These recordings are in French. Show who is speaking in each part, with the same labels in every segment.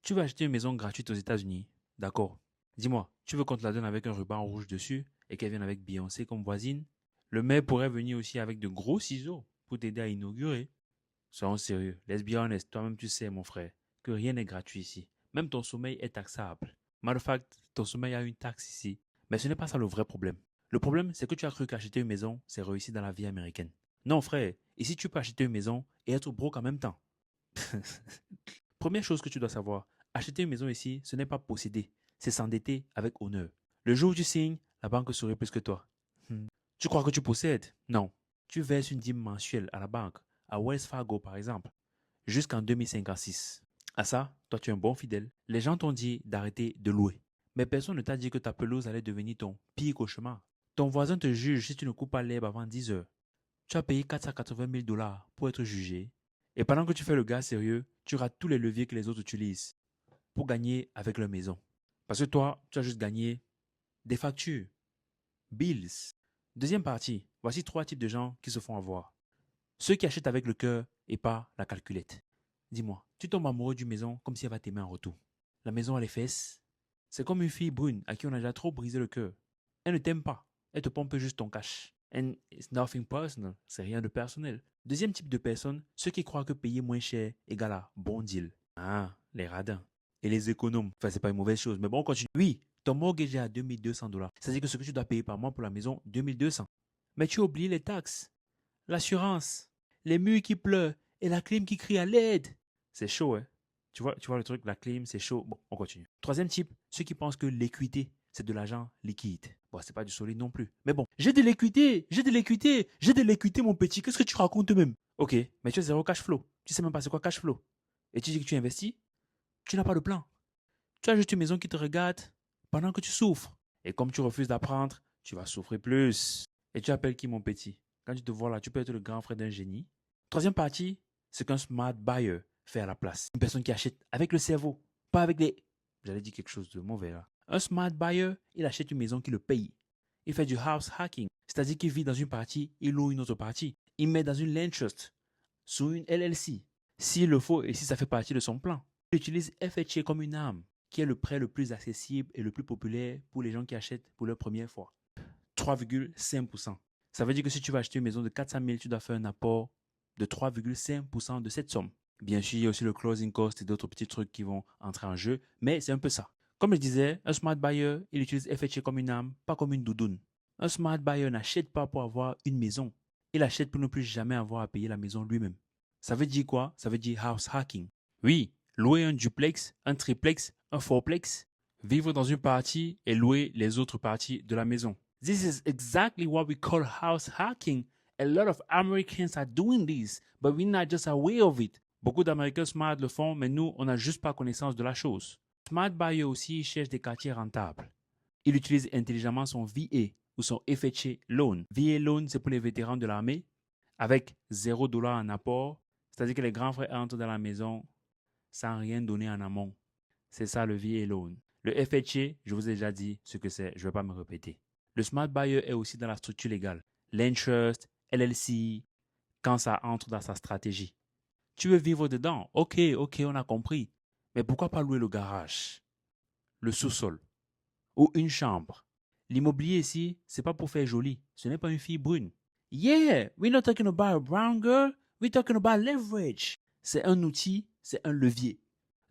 Speaker 1: Tu veux acheter une maison gratuite aux États-Unis. D'accord. Dis-moi, tu veux qu'on te la donne avec un ruban rouge dessus et qu'elle vienne avec Beyoncé comme voisine? Le maire pourrait venir aussi avec de gros ciseaux pour t'aider à inaugurer. Soyons sérieux. Let's be honest. Toi-même, tu sais, mon frère, que rien n'est gratuit ici. Même ton sommeil est taxable. Matter of fact, ton sommeil a une taxe ici. Mais ce n'est pas ça le vrai problème. Le problème, c'est que tu as cru qu'acheter une maison, c'est réussir dans la vie américaine. Non, frère. Ici, tu peux acheter une maison et être broke en même temps. Première chose que tu dois savoir, acheter une maison ici, ce n'est pas posséder, c'est s'endetter avec honneur. Le jour où tu signes, la banque sourit plus que toi. Tu crois que tu possèdes? Non. Tu verses une dîme mensuelle à la banque, à Wells Fargo par exemple, jusqu'en 2056. À ça, toi tu es un bon fidèle. Les gens t'ont dit d'arrêter de louer. Mais personne ne t'a dit que ta pelouse allait devenir ton pire cauchemar. Ton voisin te juge si tu ne coupes pas l'herbe avant 10 heures. Tu as payé 480 000 dollars pour être jugé. Et pendant que tu fais le gars sérieux, tu rates tous les leviers que les autres utilisent pour gagner avec leur maison. Parce que toi, tu as juste gagné des factures, bills. Deuxième partie, voici trois types de gens qui se font avoir. Ceux qui achètent avec le cœur et pas la calculette. Dis-moi, tu tombes amoureux d'une maison comme si elle va t'aimer en retour. La maison a les fesses. C'est comme une fille brune à qui on a déjà trop brisé le cœur. Elle ne t'aime pas. Elle te pompe juste ton cash. And it's nothing personal. C'est rien de personnel. Deuxième type de personnes, ceux qui croient que payer moins cher égale à bon deal. Ah, les radins. Et les économes. Enfin, c'est pas une mauvaise chose. Mais bon, on continue. Oui, ton mortgage est à 2200 dollars. C'est-à-dire que ce que tu dois payer par mois pour la maison, 2200. Mais tu oublies les taxes, l'assurance, les murs qui pleurent et la clim qui crie à l'aide. C'est chaud, hein? Tu vois le truc, la clim, c'est chaud. Bon, on continue. Troisième type, ceux qui pensent que l'équité, c'est de l'argent liquide. Bon, c'est pas du solide non plus. Mais bon, j'ai de l'équité, j'ai de l'équité, j'ai de l'équité, mon petit. Qu'est-ce que tu racontes même? Ok, mais tu as zéro cash flow. Tu sais même pas c'est quoi cash flow. Et tu dis que tu investis, tu n'as pas de plan. Tu as juste une maison qui te regarde pendant que tu souffres. Et comme tu refuses d'apprendre, tu vas souffrir plus. Et tu appelles qui, mon petit? Quand tu te vois là, tu peux être le grand frère d'un génie. Troisième partie, c'est qu'un smart buyer fait à la place. Une personne qui achète avec le cerveau, pas avec les... J'allais dire quelque chose de mauvais là. Un smart buyer, il achète une maison qui le paye. Il fait du house hacking, c'est-à-dire qu'il vit dans une partie, il loue une autre partie. Il met dans une land trust, sous une LLC, s'il le faut et si ça fait partie de son plan. Il utilise FHA comme une arme, qui est le prêt le plus accessible et le plus populaire pour les gens qui achètent pour leur première fois. 3,5%. Ça veut dire que si tu vas acheter une maison de 400 000, tu dois faire un apport de 3,5% de cette somme. Bien sûr, il y a aussi le closing cost et d'autres petits trucs qui vont entrer en jeu, mais c'est un peu ça. Comme je disais, un smart buyer, il utilise FHA comme une arme, pas comme une doudoune. Un smart buyer n'achète pas pour avoir une maison. Il achète pour ne plus jamais avoir à payer la maison lui-même. Ça veut dire quoi? Ça veut dire house hacking. Oui, louer un duplex, un triplex, un fourplex, vivre dans une partie et louer les autres parties de la maison. This is exactly what we call house hacking. A lot of Americans are doing this, but we're not just aware of it. Beaucoup d'Américains smart le font, mais nous, on n'a juste pas connaissance de la chose. Smart buyer aussi cherche des quartiers rentables. Il utilise intelligemment son VA ou son FHA loan. VA loan, c'est pour les vétérans de l'armée avec 0 $ en apport. C'est-à-dire que les grands frères entrent dans la maison sans rien donner en amont. C'est ça le VA loan. Le FHA, je vous ai déjà dit ce que c'est, je ne vais pas me répéter. Le smart buyer est aussi dans la structure légale. Land trust, LLC, quand ça entre dans sa stratégie. Tu veux vivre dedans? Ok, on a compris. Mais pourquoi pas louer le garage, le sous-sol ou une chambre? L'immobilier ici, c'est pas pour faire joli. Ce n'est pas une fille brune. Yeah, we're not talking about a brown girl, we're talking about leverage. C'est un outil, c'est un levier.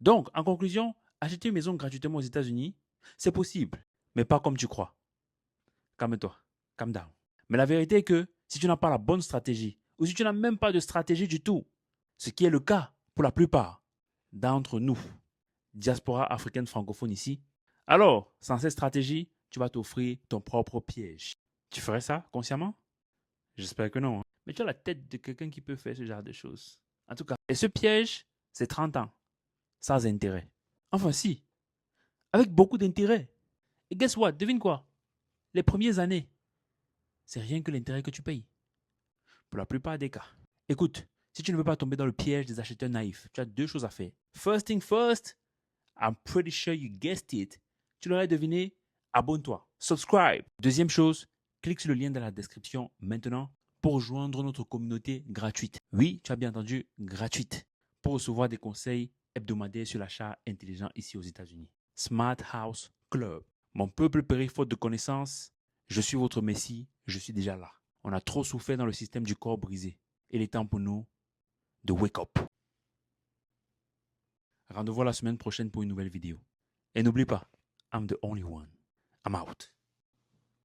Speaker 1: Donc, en conclusion, acheter une maison gratuitement aux États-Unis, c'est possible, mais pas comme tu crois. Calme-toi, calm down. Mais la vérité est que si tu n'as pas la bonne stratégie, ou si tu n'as même pas de stratégie du tout, ce qui est le cas pour la plupart d'entre nous, diaspora africaine francophone ici, alors, sans cette stratégie, tu vas t'offrir ton propre piège. Tu ferais ça consciemment? J'espère que non. Mais tu as la tête de quelqu'un qui peut faire ce genre de choses. En tout cas, et ce piège, c'est 30 ans, sans intérêt. Enfin si, avec beaucoup d'intérêt. Et guess what? Devine quoi? Les premières années, c'est rien que l'intérêt que tu payes. Pour la plupart des cas. Écoute, si tu ne veux pas tomber dans le piège des acheteurs naïfs, tu as deux choses à faire. First thing first, I'm pretty sure you guessed it. Tu l'aurais deviné, abonne-toi, subscribe. Deuxième chose, clique sur le lien dans la description maintenant pour rejoindre notre communauté gratuite. Oui, tu as bien entendu, gratuite. Pour recevoir des conseils hebdomadaire sur l'achat intelligent ici aux États-Unis. Smart House Club. Mon peuple périt faute de connaissances. Je suis votre messie, je suis déjà là. On a trop souffert dans le système du corps brisé. Il est temps pour nous de wake up. Rendez-vous la semaine prochaine pour une nouvelle vidéo. Et n'oublie pas, I'm the only one. I'm out.